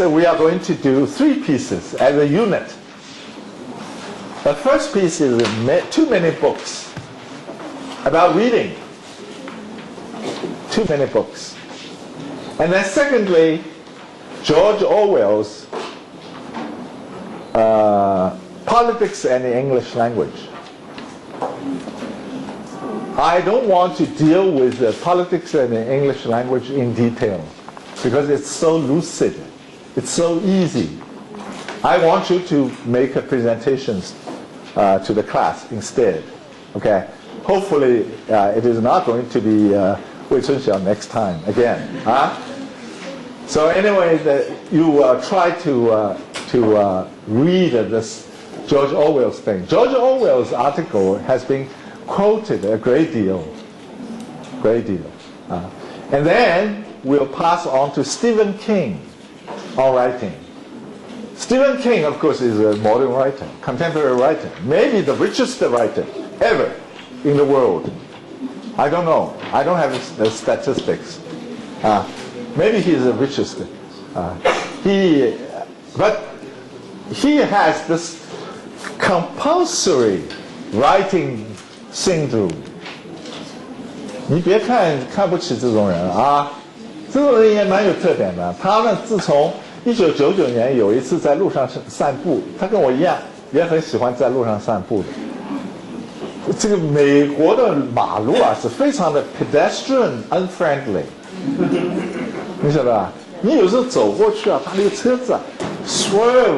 we are going to do 3 pieces as a unit. The first piece is too many books about reading. Too many books. And then secondly, George Orwell's Politics and the English Language. I don't want to deal with the politics and the English language in detail because it's so lucid. It's so easy. I want you to make a presentations to the class instead. Okay? Hopefully it is not going to be Wei Chun Xiao next time again. So anyway, you try to read this George Orwell's thing. George Orwell's article has been quoted a great deal. And then we'll pass on to Stephen King on writing. Stephen King, of course, is a modern writer, contemporary writer, maybe the richest writer ever in the world. I don't know. I don't have the statistics. Maybe he's the richest. But he has this compulsory writing syndrome. 你别看不起这种人啊，这种人也蛮有特点的。他呢，自从1999年有一次在路上散步，他跟我一样，也很喜欢在路上散步的。这个美国的马路啊，是非常的 pedestrian unfriendly， 你晓得吧？你有时候走过去啊，他那个车子啊，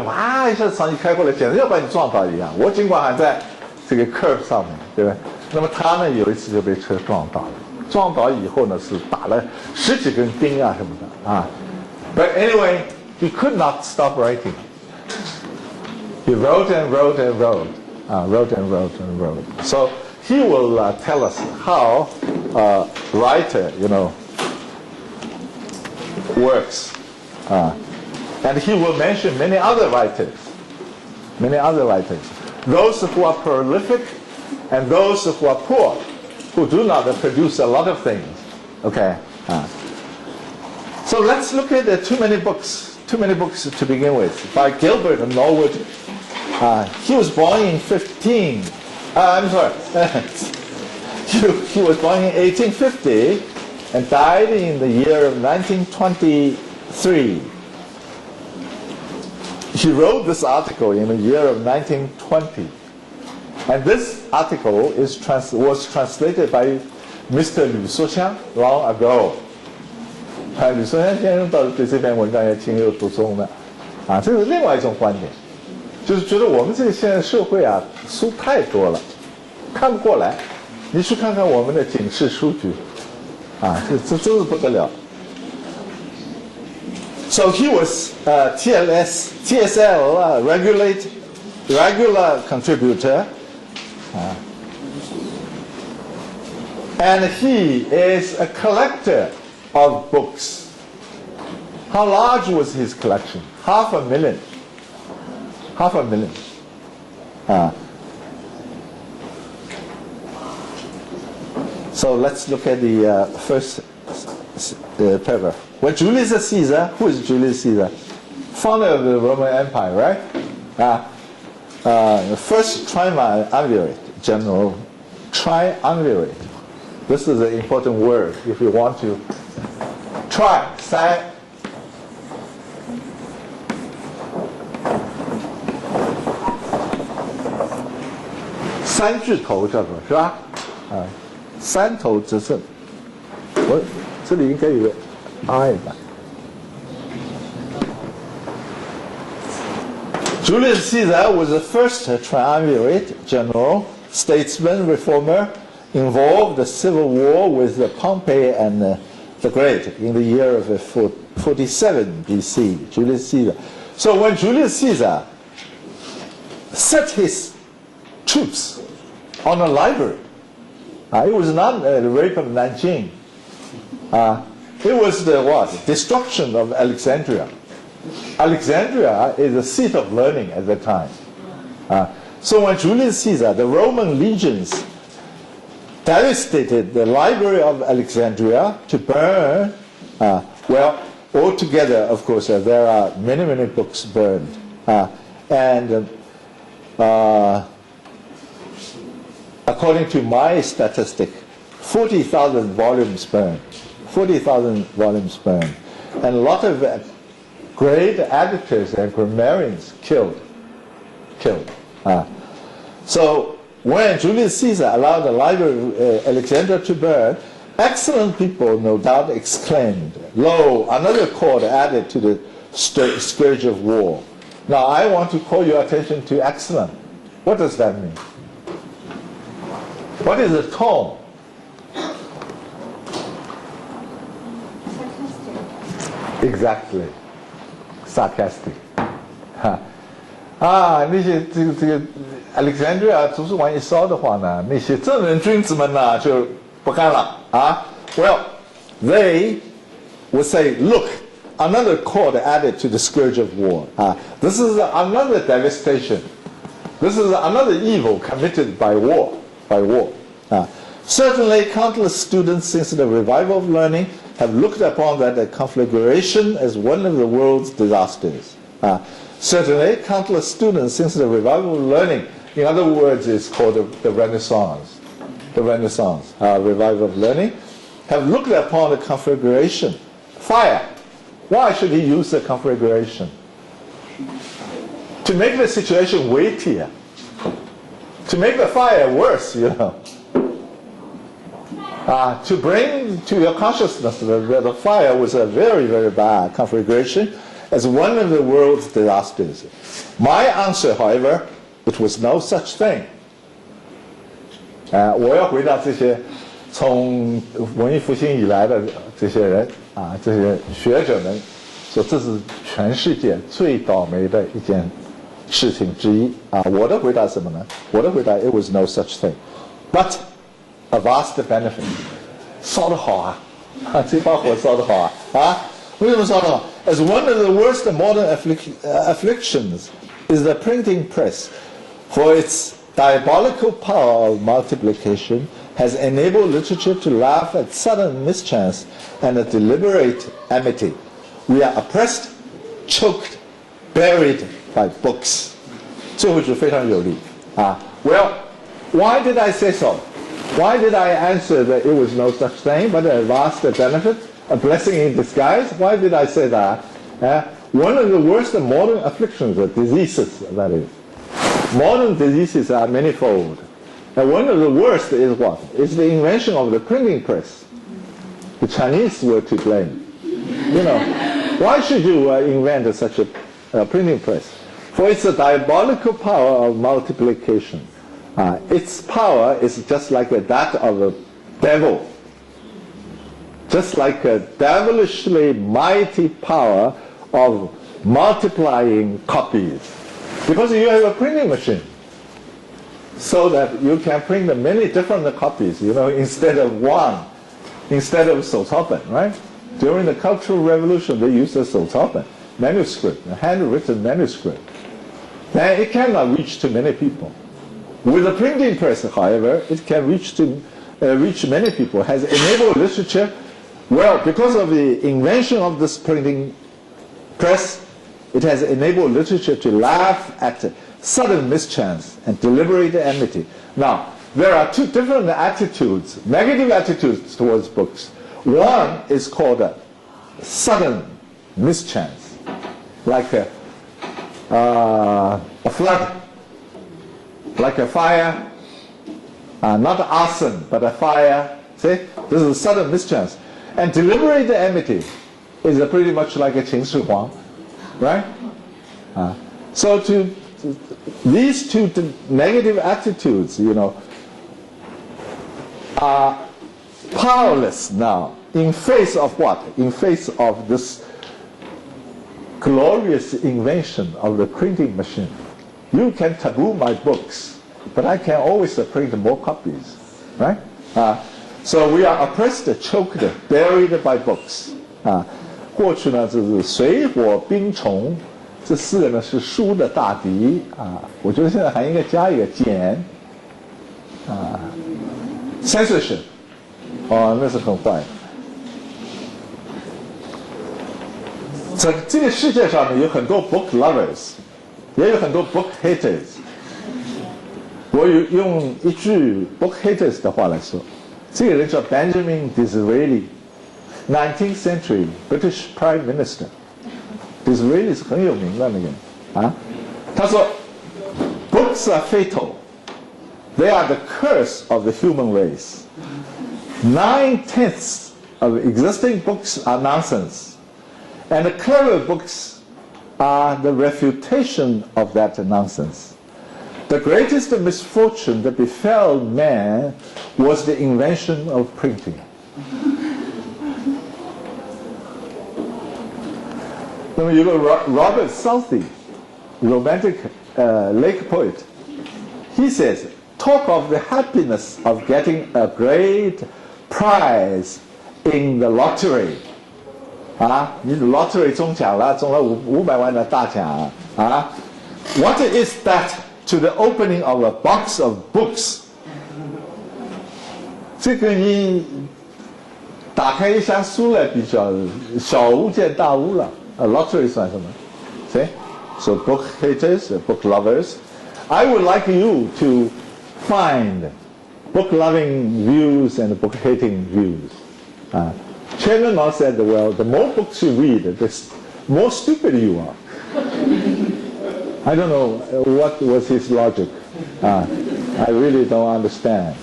哇一下子朝你开过来，简直要把你撞倒一样。我尽管还在这个 curve 上面，对吧？那么他呢，有一次就被车撞倒了。撞倒以后呢，是打了10几根钉啊什么的啊。But anyway, he could not stop writing. He wrote and wrote and wrote, wrote and wrote and wrote. So he will tell us how a writer, works. And he will mention many other writers. Those who are prolific and those who are poor, who do not produce a lot of things. Okay. So let's look at the too many books to begin with. By Gilbert and Norwood. He was born in he was born in 1850 and died in the year of 1923. He wrote this article in the year of 1920. And this article was translated by Mr. Liu Suxiang long ago. 吕松香先生倒是对这篇文章也情有独钟的，这是另外一种观点，就是觉得我们这个现在社会啊，书太多了，看不过来。你去看看我们的警示书局，这真是不得了。So he was TSL regular contributor, and he is a collector of books. How large was his collection? 500,000. So let's look at the first paragraph. When Julius Caesar, who is Julius Caesar? Founder of the Roman Empire, right? First triumvirate general. Triumvirate. This is an important word if you want to. Tri, 三巨头叫做是吧？三头执政。我这里应该有个 I 吧。Julius Caesar was the first triumvirate general, statesman, reformer, involved the civil war with Pompey and the Great in the year of 47 BC, Julius Caesar. So when Julius Caesar set his troops on a library, it was not the rape of Nanjing. It was the destruction of Alexandria. Alexandria is a seat of learning at the time. So when Julius Caesar, the Roman legions, devastated the library of Alexandria to burn, altogether, of course, there are many, many books burned. And according to my statistic, 40,000 volumes burned. 40,000 volumes burned. And a lot of great editors and grammarians killed. So when Julius Caesar allowed the library of Alexandria to burn, excellent people no doubt exclaimed, "Lo, another cord added to the scourge of war." Now I want to call your attention to excellent. What does that mean? What is the tone? Exactly. Sarcastic. 那些这个 Alexandria 图书馆一烧的话呢，那些正人君子们呢就不干了啊。Well, they would say, "Look, another cord added to the scourge of war. This is another devastation. This is another evil committed by war. Certainly, countless students since the revival of learning have looked upon that conflagration as one of the world's disasters. Certainly, countless students since the revival of learning, in other words, it's called the Renaissance. The Renaissance, revival of learning, have looked upon the conflagration. Fire. Why should he use the conflagration? To make the situation weightier. To make the fire worse, to bring to your consciousness that the fire was a very, very bad conflagration as one of the world's disasters. My answer, however, it was no such thing. 我要回答这些从文艺复兴以来的这些人这些学者们说，这是全世界最倒霉的一件事情之一我的回答是什么呢？我的回答 it was no such thing, but a vast benefit. 烧得好这把火烧得好为什么烧得好？ As one of the worst modern afflictions is the printing press, for its diabolical power of multiplication has enabled literature to laugh at sudden mischance and a deliberate amity. We are oppressed, choked, buried by books. 最后一句非常有力Well, why did I say so? Why did I answer that it was no such thing but a vast benefit, a blessing in disguise? Why did I say that? One of the worst modern afflictions, diseases, that is. Modern diseases are manifold. And one of the worst is what? It's the invention of the printing press. The Chinese were to blame. Why should you invent such a printing press? For it's a diabolical power of multiplication. Its power is just like that of a devil. Just like a devilishly mighty power of multiplying copies. Because you have a printing machine. So that you can print many different copies, instead of one. Instead of 手抄本, right? During the Cultural Revolution, they used a 手抄本, manuscript, a handwritten manuscript. And it cannot reach to many people. With the printing press, however, it can reach many people, has enabled literature. Well, because of the invention of this printing press, it has enabled literature to laugh at sudden mischance and deliberate amity. Now, there are two different attitudes, negative attitudes towards books. One is called a sudden mischance, like a flood, like a fire, not arson, but a fire. See, this is a sudden mischance. And deliberate amity is pretty much like a 秦始皇, right? So these two negative attitudes, are powerless now in face of what? In face of this glorious invention of the printing machine. You can taboo my books, but I can always print more copies, right? So we are oppressed, choked, buried by books. 过去呢，就是水火冰虫，这四个呢是书的大敌我觉得现在还应该加一个简censorship，那是很坏的。这个世界上呢有很多 book lovers， 也有很多 book haters。我用一句 book haters 的话来说，这个人叫 Benjamin Disraeli，19th century British Prime Minister。Disraeli 是很有名的那个人啊。他说 ，Books are fatal. They are the curse of the human race. 9/10 of existing books are nonsense, and the clever books are the refutation of that nonsense. The greatest misfortune that befell man was the invention of printing. 那么有个 Robert Southey, romantic lake poet, he says, talk of the happiness of getting a great prize in the lottery. 啊，你 lottery 中奖了，中了500万的大奖啊 ！What is that to the opening of a box of books？ 这个你打开一箱书来比较，小巫见大巫了。lottery 算什么？谁 ？So book haters, book lovers. I would like you to find book-loving views and book-hating views. Chairman Mao said, well, the more books you read, the more stupid you are. I don't know what was his logic. I really don't understand.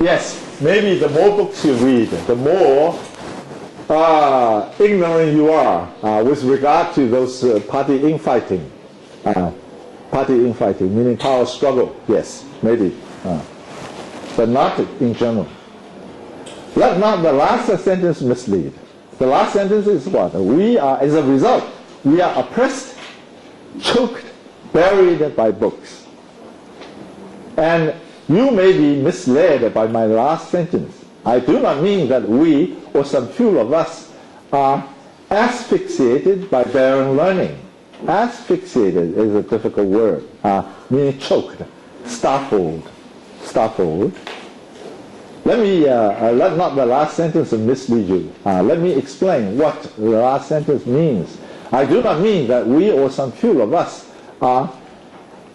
Yes, maybe the more books you read, the more ignorant you are with regard to those party infighting. Party infighting, meaning power struggle, yes, maybe. But not in general. Let not the last sentence mislead. The last sentence is what? We are, as a result, we are oppressed, choked, buried by books. And you may be misled by my last sentence. I do not mean that we, or some few of us, are asphyxiated by barren learning. Asphyxiated is a difficult word, meaning choked, stifled. Let me, let not the last sentence mislead you. Let me explain what the last sentence means. I do not mean that we or some few of us are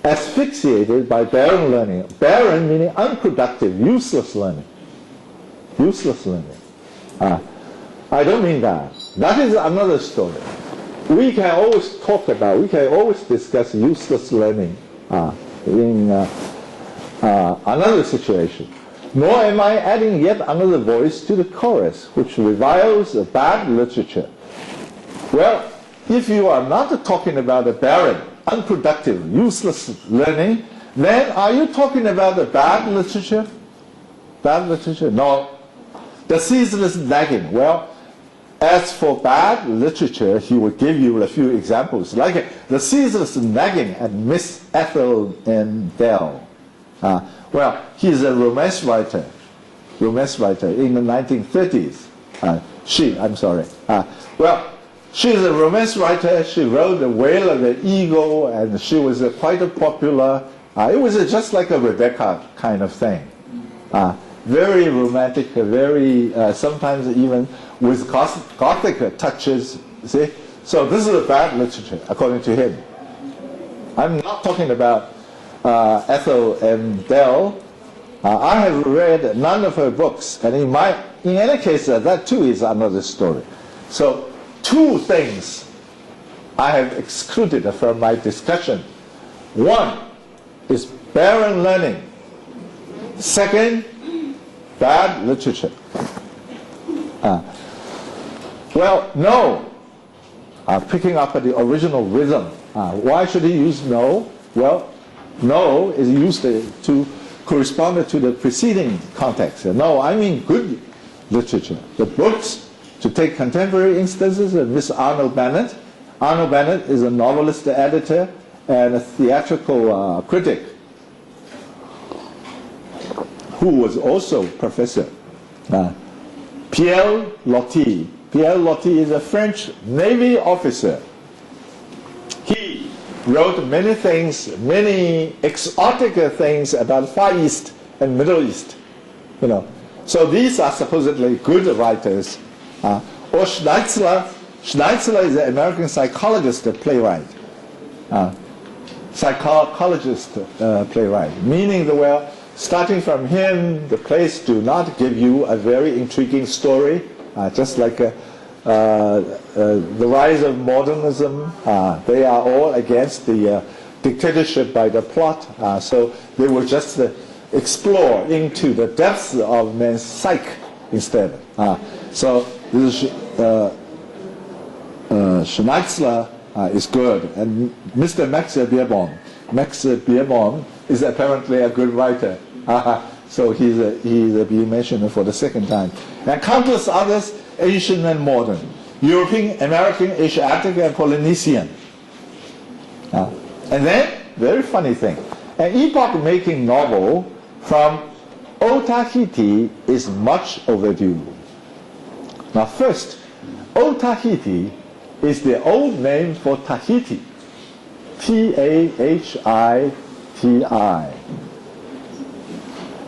asphyxiated by barren learning. Barren meaning unproductive, useless learning. Useless learning. I don't mean that. That is another story. We can always talk about, we can always discuss useless learning in another situation. Nor am I adding yet another voice to the chorus, which reviles bad literature. Well, if you are not talking about the barren, unproductive, useless learning, then are you talking about the bad literature? Bad literature? No. The ceaseless nagging. Well, as for bad literature, he will give you a few examples, like the ceaseless nagging at Miss Ethel M. Dell. Well, he's a romance writer in the 1930s. Well, she's a romance writer. She wrote The Whale of the Eagle, and she was quite popular. It was just like a Rebecca kind of thing. Very romantic, very, sometimes even with Gothic touches, see? So this is a bad literature, according to him. I'm not talking about Ethel M. Dell. I have read none of her books, and in any case, that too is another story. So, two things I have excluded from my discussion. One is barren learning. Second, bad literature. Well, no. Picking up the original rhythm. Why should he use no? Well, no is used to correspond to the preceding context. No, I mean good literature. The books, to take contemporary instances, Miss Arnold Bennett. Arnold Bennett is a novelist, editor, and a theatrical critic who was also professor. Pierre Loti. Pierre Loti is a French Navy officer. He wrote many things, many exotic things about Far East and Middle East. So these are supposedly good writers, Or Schnetzler is an American psychologist, playwright. Psychologist, playwright. Meaning that, well, starting from him, the plays do not give you a very intriguing story, just like the rise of modernism. They are all against the dictatorship by the plot, so they will just explore into the depths of man's psyche instead. So this Schnetzler is good, and Mr. Max Beerbohm is apparently a good writer. So he's being mentioned for the second time. And countless others, Asian and modern, European, American, Asiatic, and Polynesian. And then, very funny thing, an epoch-making novel from Old Tahiti is much overdue. Now first, Old Tahiti is the old name for Tahiti. Tahiti.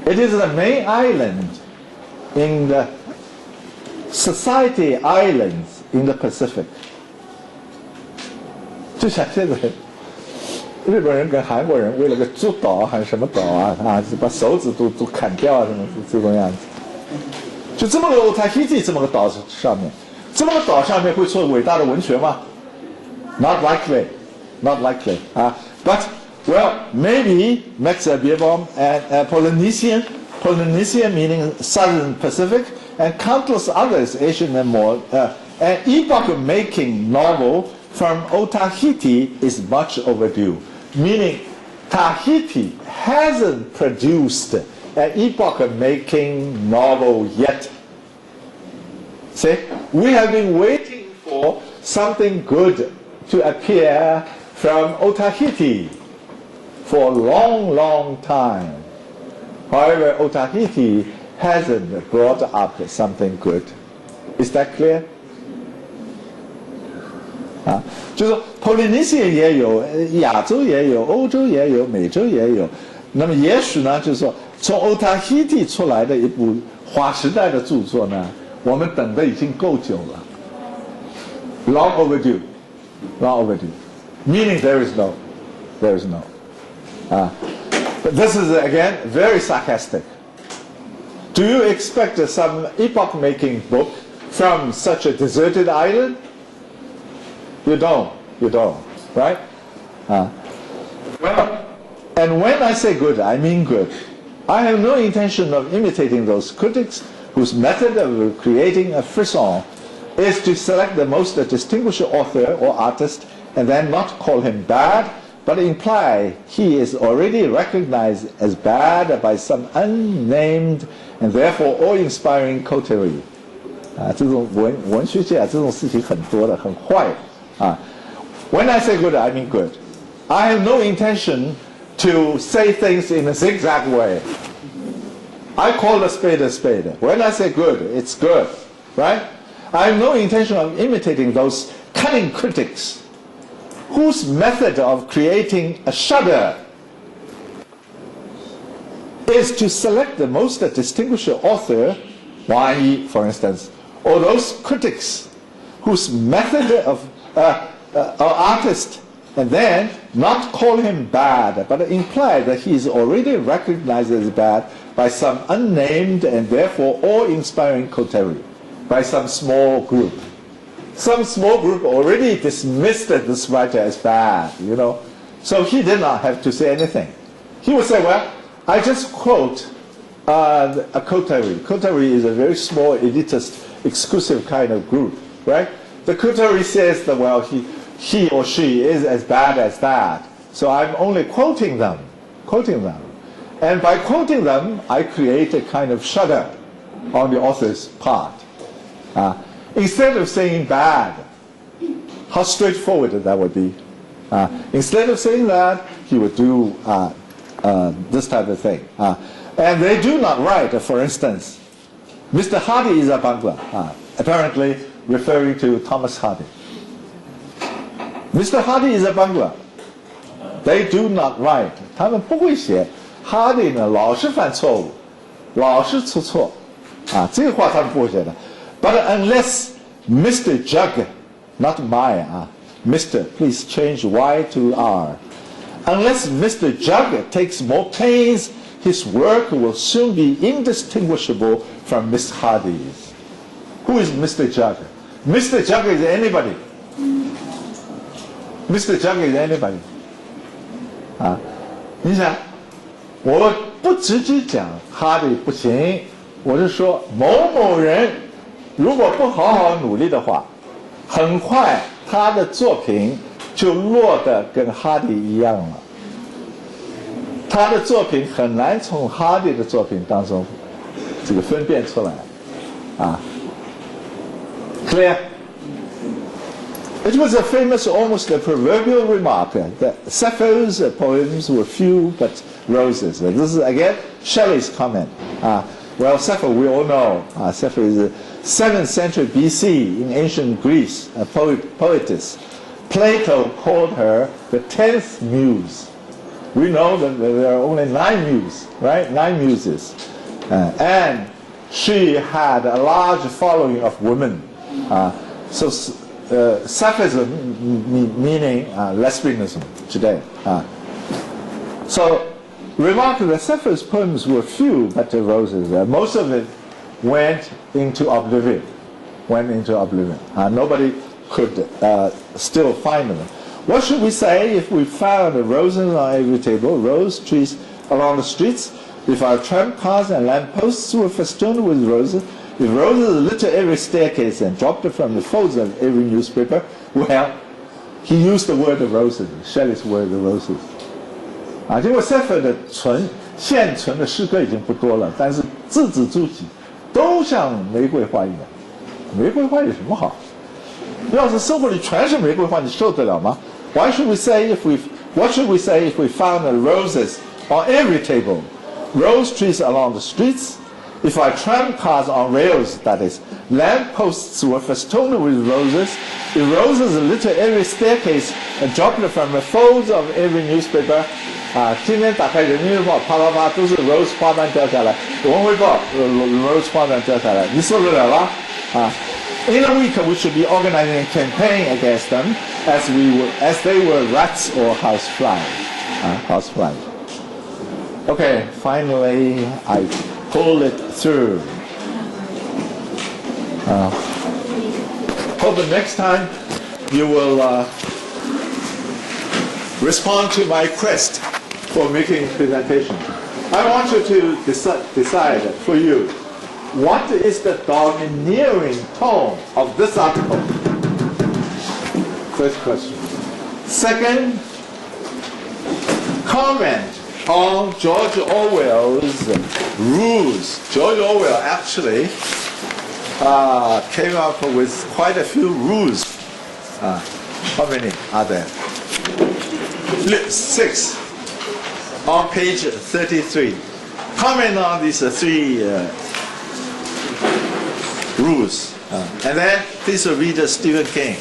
It is the main island in the Society Islands in the Pacific. 就像现在日本人跟韩国人为了个猪岛还是什么岛把手指都砍掉什么这种样子。就这么个 Tahiti 这么个岛上面，这么个岛上面会出伟大的文学吗 ？Not likely, not likely. But well, maybe Max Beerbohm and Polynesian meaning Southern Pacific, and countless others, Asian and more. An epoch-making novel from Old Tahiti is much overdue. Meaning, Tahiti hasn't produced an epoch-making novel yet. See, we have been waiting for something good to appear from Old Tahiti for a long, long time. However, Old Tahiti hasn't brought up something good. Is that clear? 就是说 Polynesia 也有，亚洲也有，欧洲也有，美洲也有。那么也许呢，就是说从 Old Tahiti 出来的一部划时代的著作呢，我们等的已经够久了。Long overdue, long overdue. Meaning there is no. But this is again very sarcastic. Do you expect some epoch-making book from such a deserted island? You don't, right? Well, and when I say good, I mean good. I have no intention of imitating those critics whose method of creating a frisson is to select the most distinguished author or artist and then not call him bad, but imply he is already recognized as bad by some unnamed and therefore awe-inspiring coterie. 这种文学界这种事情很多的，很坏。When I say good, I mean good. I have no intention to say things in a zigzag way. I call a spade a spade. When I say good, it's good, right? I have no intention of imitating those cunning critics whose method of creating a shudder is to select the most distinguished author, Wang Yi, for instance, or those critics whose method of artist, and then not call him bad, but imply that he is already recognized as bad by some unnamed and therefore awe-inspiring coterie, by some small group. Some small group already dismissed this writer as bad, So he did not have to say anything. He would say, well, I just quote a coterie. Coterie is a very small, elitist, exclusive kind of group, right? The coterie says that, well, he or she is as bad as that. So I'm only quoting them. And by quoting them, I create a kind of shudder on the author's part. Instead of saying bad, how straightforward that would be. Instead of saying that, he would do this type of thing. And they do not write, for instance, Mr. Hardy is a bungler, apparently referring to Thomas Hardy. Mr. Hardy is a bungler. They do not write. 他们不会写 Hardy 呢，老是犯错误，老是出错，这个话他们不会写的。But unless Mr. Jug, not my, Mr., please change Y to R. Unless Mr. Jug takes more pains, his work will soon be indistinguishable from Miss Hardy's. Who is Mr. Jug? Mr. Jug is anybody. Mr. Jug is anybody. 你想，我不直接讲哈迪不行，我是说某某人如果不好好努力的话，很快他的作品就落得跟哈迪一样了。他的作品很难从哈迪的作品当中这个分辨出来，clear? It was a famous, almost a proverbial remark that Sappho's poems were few but roses. This is again Shelley's comment. Well, Sappho, we all know, Sappho is a 7th century BC in ancient Greece, a poetess. Plato called her the 10th muse. We know that there are only 9 muses, right? 9 muses. And she had a large following of women. So Sapphism meaning lesbianism today. So remark that Sappho's poems were few but roses. Most of it went into oblivion. Nobody could still find them. What should we say if we found roses on every table, rose trees along the streets, if our tram cars and lampposts were festooned with roses, if roses littered every staircase and dropped from the folds of every newspaper? Well, he used the word of roses, Shelley's word of roses. 因为 Sappho 的现存的诗歌已经不多了，但是字字珠玑都像玫瑰花一样。玫瑰花有什么好？要是生活里全是玫瑰花，你受得了吗？ What should we say if we found roses on every table, rose trees along the streets? If our tram cars on rails, that is, lampposts were festooned with roses, if roses littered every staircase and dropped from the folds of every newspaper, 今天打开人民日报，啪啪啪都是 rose 花瓣掉下来，文汇报 rose 花瓣掉下来，你受得了吗？In a week, we should be organizing a campaign against them as they were rats or houseflies. Okay, finally, I pull it through. Hope the next time you will respond to my request for making presentation. I want you to decide for you. What is the domineering tone of this article? First question. Second, comment on George Orwell's rules. George Orwell actually came up with quite a few rules. How many are there? 6 on page 33. Comment on these 3 rules. And then please read Stephen King.